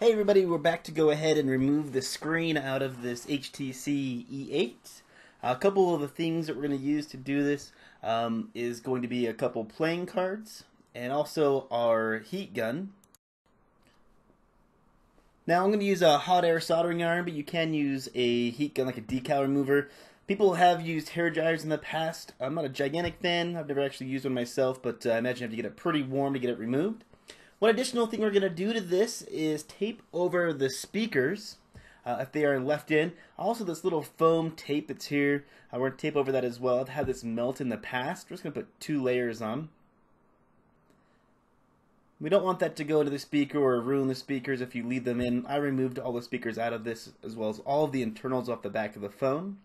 Hey everybody, we're back to go ahead and remove the screen out of this HTC E8. A couple of the things that we're going to use to do this is going to be a couple playing cards and also our heat gun. Now I'm going to use a hot air soldering iron, but you can use a heat gun like a decal remover. People have used hair dryers in the past. I'm not a gigantic fan. I've never actually used one myself, but I imagine you have to get it pretty warm to get it removed. One additional thing we're going to do to this is tape over the speakers if they are left in. Also this little foam tape that's here, we're going to tape over that as well. I've had this melt in the past. We're just going to put 2 layers on. We don't want that to go into the speaker or ruin the speakers if you leave them in. I removed all the speakers out of this as well as all of the internals off the back of the phone.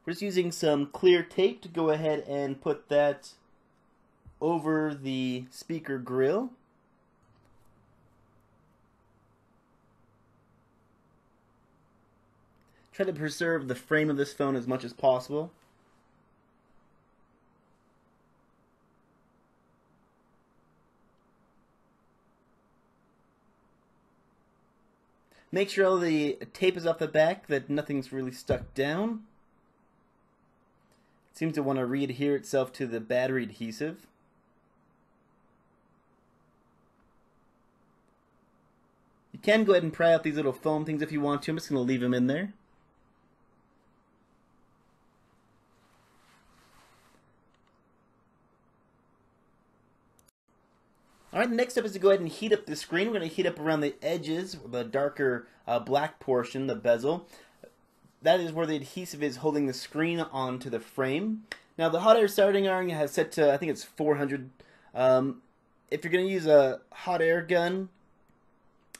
We're just using some clear tape to go ahead and put that over the speaker grill. Try to preserve the frame of this phone as much as possible. Make sure all the tape is off the back, that nothing's really stuck down. It seems to want to re-adhere itself to the battery adhesive. You can go ahead and pry out these little foam things if you want to. I'm just going to leave them in there. Alright, the next step is to go ahead and heat up the screen. We're going to heat up around the edges, the darker black portion, the bezel. That is where the adhesive is holding the screen onto the frame. Now the hot air soldering iron has set to, I think it's 400. If you're going to use a hot air gun,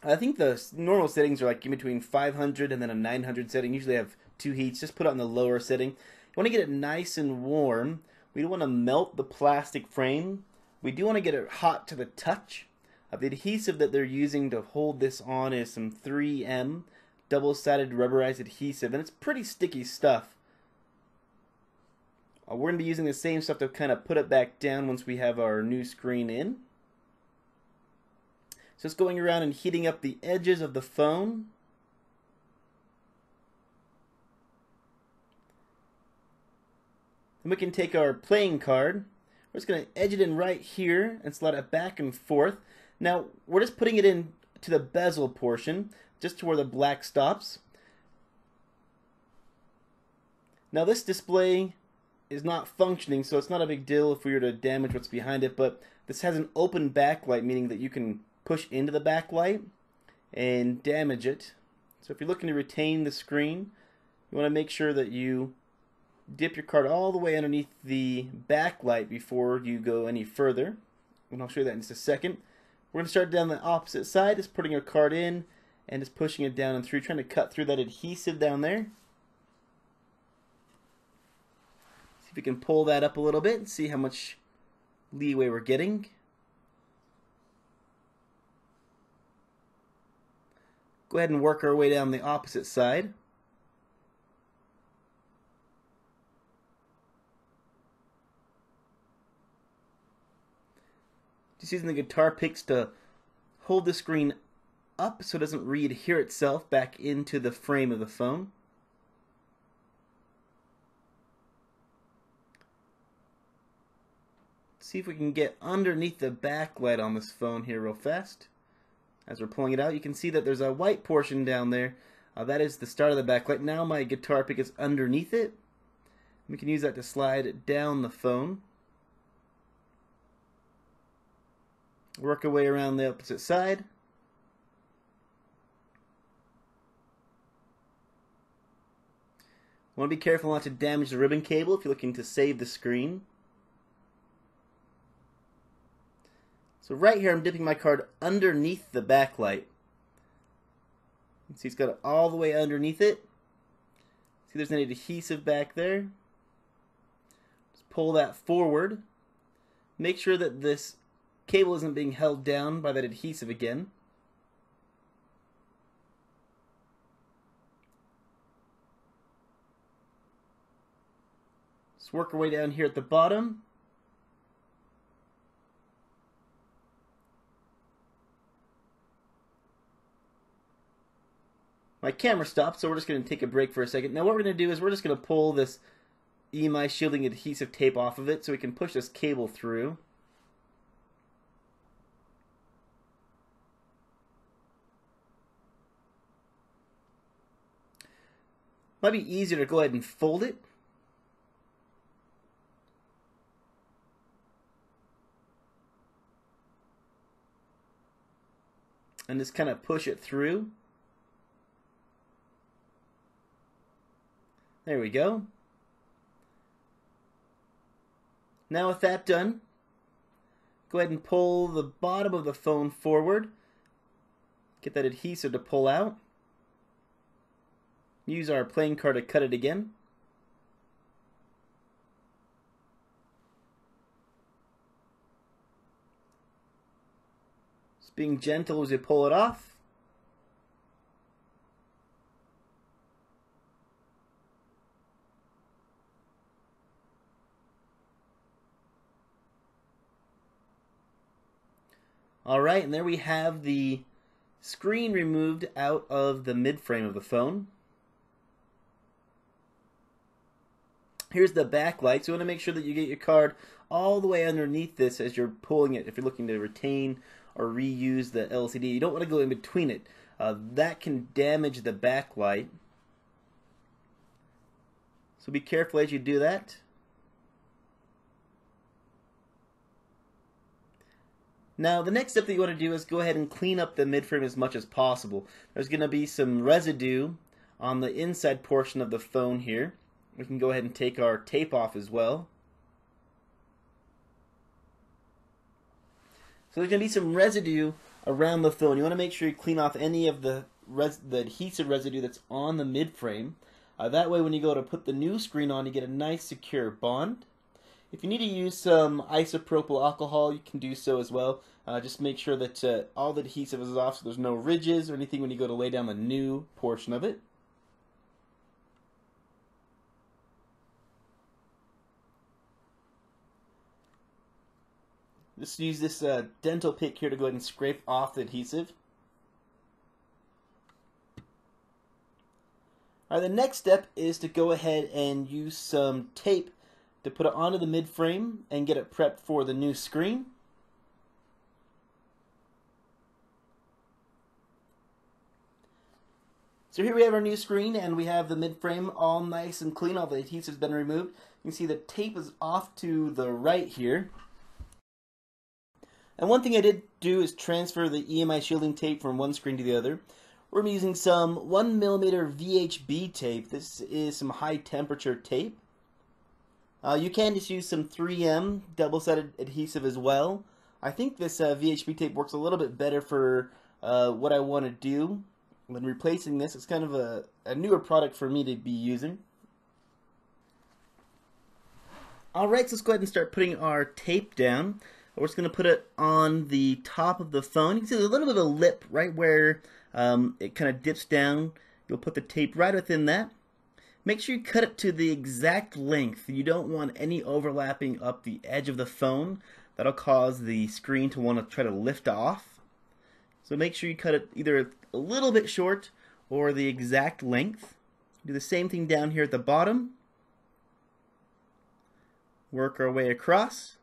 I think the normal settings are like in between 500 and then a 900 setting. Usually have 2 heats. Just put it on the lower setting. You want to get it nice and warm. We don't want to melt the plastic frame. We do want to get it hot to the touch. The adhesive that they're using to hold this on is some 3M double-sided rubberized adhesive, and it's pretty sticky stuff. We're going to be using the same stuff to kind of put it back down once we have our new screen in. So it's going around and heating up the edges of the phone. Then we can take our playing card. We're just going to edge it in right here and slide it back and forth. Now we're just putting it in to the bezel portion, just to where the black stops. Now this display is not functioning, so it's not a big deal if we were to damage what's behind it, but this has an open backlight, meaning that you can push into the backlight and damage it. So if you're looking to retain the screen, you want to make sure that you dip your card all the way underneath the backlight before you go any further. And I'll show you that in just a second. We're going to start down the opposite side, just putting our card in and just pushing it down and through, trying to cut through that adhesive down there. See if we can pull that up a little bit and see how much leeway we're getting. Go ahead and work our way down the opposite side. Just using the guitar picks to hold the screen up so it doesn't re-adhere itself back into the frame of the phone. See if we can get underneath the backlight on this phone here real fast. As we're pulling it out, you can see that there's a white portion down there. That is the start of the backlight. Now my guitar pick is underneath it. We can use that to slide down the phone. Work our way around the opposite side. Want to be careful not to damage the ribbon cable if you're looking to save the screen. So right here I'm dipping my card underneath the backlight. You can see it's got it all the way underneath it. See there's an adhesive back there. Just pull that forward. Make sure that this cable isn't being held down by that adhesive again. Let's work our way down here at the bottom. my camera stopped, so we're just going to take a break for a second. Now what we're going to do is we're just going to pull this EMI shielding adhesive tape off of it so we can push this cable through. Might be easier to go ahead and fold it. And just kind of push it through. There we go. Now with that done, go ahead and pull the bottom of the phone forward. Get that adhesive to pull out. Use our playing card to cut it again. Just being gentle as you pull it off. Alright, and there we have the screen removed out of the mid-frame of the phone. Here's the backlight, so you want to make sure that you get your card all the way underneath this as you're pulling it if you're looking to retain or reuse the LCD. You don't want to go in between it. That can damage the backlight. So be careful as you do that. Now the next step that you want to do is go ahead and clean up the mid-frame as much as possible. There's going to be some residue on the inside portion of the phone here. We can go ahead and take our tape off as well. So there's going to be some residue around the phone. You want to make sure you clean off any of the adhesive residue that's on the mid-frame. That way when you go to put the new screen on, you get a nice secure bond. If you need to use some isopropyl alcohol, you can do so as well. Just make sure that all the adhesive is off so there's no ridges or anything when you go to lay down the new portion of it. Just use this dental pick here to go ahead and scrape off the adhesive. Alright, the next step is to go ahead and use some tape to put it onto the mid-frame and get it prepped for the new screen. So here we have our new screen and we have the mid-frame all nice and clean. All the adhesive's been removed. You can see the tape is off to the right here. And one thing I did do is transfer the EMI shielding tape from one screen to the other. We're using some 1mm VHB tape. This is some high temperature tape. You can just use some 3M double-sided adhesive as well. I think this VHB tape works a little bit better for what I want to do when replacing this. It's kind of a newer product for me to be using. Alright, so let's go ahead and start putting our tape down. We're just going to put it on the top of the phone. You can see there's a little bit of a lip right where it kind of dips down. You'll put the tape right within that. Make sure you cut it to the exact length. You don't want any overlapping up the edge of the phone. That'll cause the screen to want to try to lift off. So make sure you cut it either a little bit short or the exact length. Do the same thing down here at the bottom. Work our way across.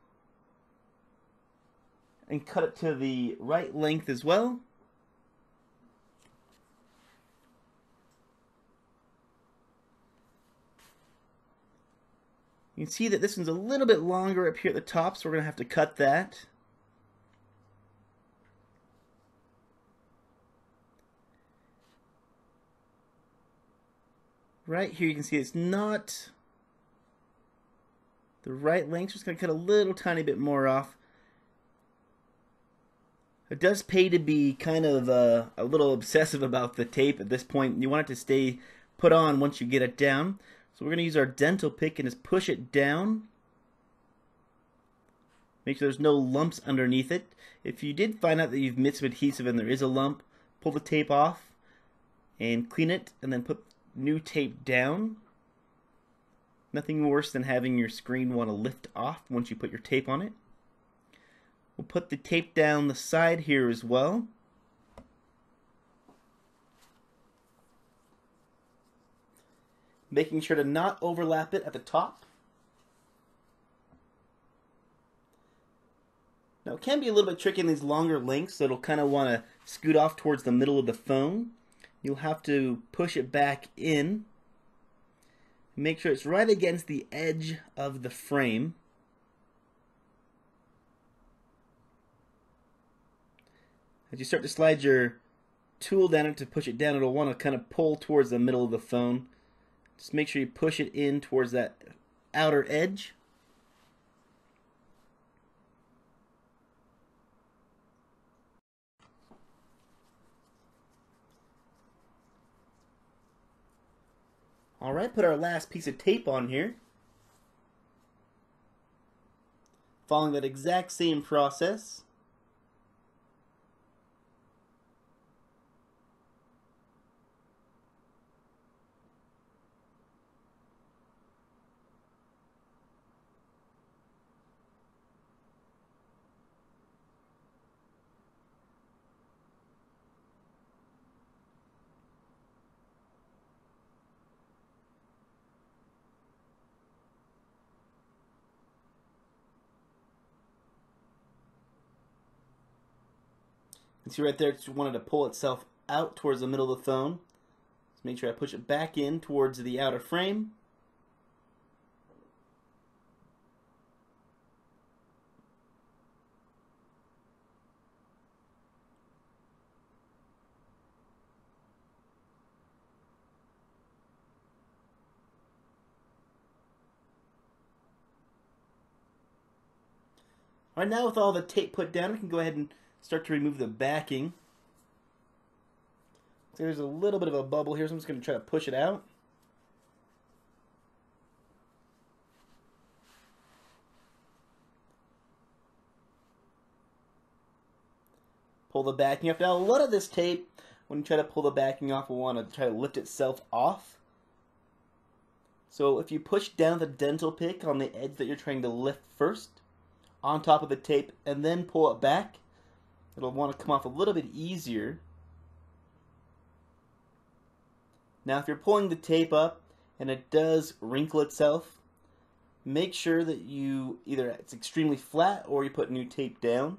And cut it to the right length as well. You can see that this one's a little bit longer up here at the top, so we're going to have to cut that. Right here you can see it's not the right length, so just going to cut a little tiny bit more off. It does pay to be kind of a little obsessive about the tape at this point. You want it to stay put on once you get it down. So we're going to use our dental pick and just push it down. Make sure there's no lumps underneath it. If you did find out that you've mixed some adhesive and there is a lump, pull the tape off and clean it and then put new tape down. Nothing worse than having your screen want to lift off once you put your tape on it. We'll put the tape down the side here as well. making sure to not overlap it at the top. Now it can be a little bit tricky in these longer lengths, so it'll kind of want to scoot off towards the middle of the phone. You'll have to push it back in. Make sure it's right against the edge of the frame. As you start to slide your tool down it to push it down, it'll want to kind of pull towards the middle of the phone. Just make sure you push it in towards that outer edge. Alright, put our last piece of tape on here. Following that exact same process. You can see right there, it wanted to pull itself out towards the middle of the phone. So make sure I push it back in towards the outer frame. Alright, now with all the tape put down, we can go ahead and start to remove the backing. So there's a little bit of a bubble here, so I'm just going to try to push it out. Pull the backing off. Now a lot of this tape, when you try to pull the backing off, will want to try to lift itself off. So if you push down the dental pick on the edge that you're trying to lift first, on top of the tape, and then pull it back, it'll want to come off a little bit easier. Now if you're pulling the tape up and it does wrinkle itself, make sure that you either it's extremely flat or you put new tape down.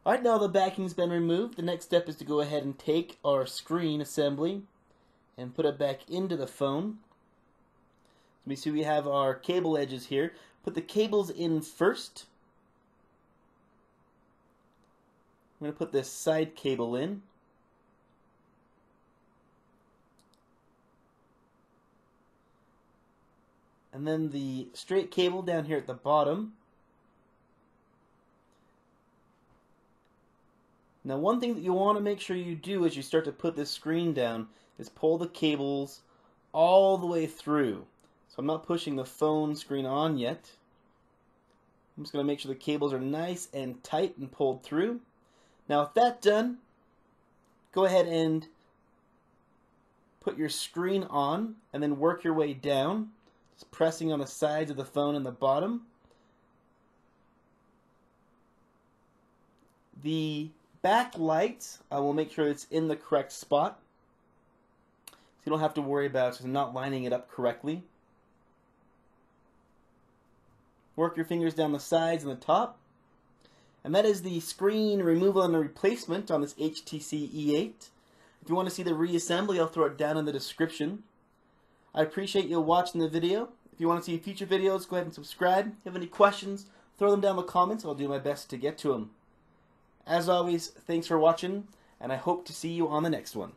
Alright, now the backing's been removed. The next step is to go ahead and take our screen assembly and put it back into the phone. So we see we have our cable edges here. Put the cables in first. I'm going to put this side cable in. And then the straight cable down here at the bottom. Now one thing that you want to make sure you do as you start to put this screen down is pull the cables all the way through. So I'm not pushing the phone screen on yet. I'm just going to make sure the cables are nice and tight and pulled through. Now with that done, go ahead and put your screen on and then work your way down, just pressing on the sides of the phone and the bottom. The back light, I will make sure it's in the correct spot, so you don't have to worry about not lining it up correctly. Work your fingers down the sides and the top. And that is the screen removal and replacement on this HTC E8. If you want to see the reassembly, I'll throw it down in the description. I appreciate you watching the video. If you want to see future videos, go ahead and subscribe. If you have any questions, throw them down in the comments. I'll do my best to get to them. As always, thanks for watching, and I hope to see you on the next one.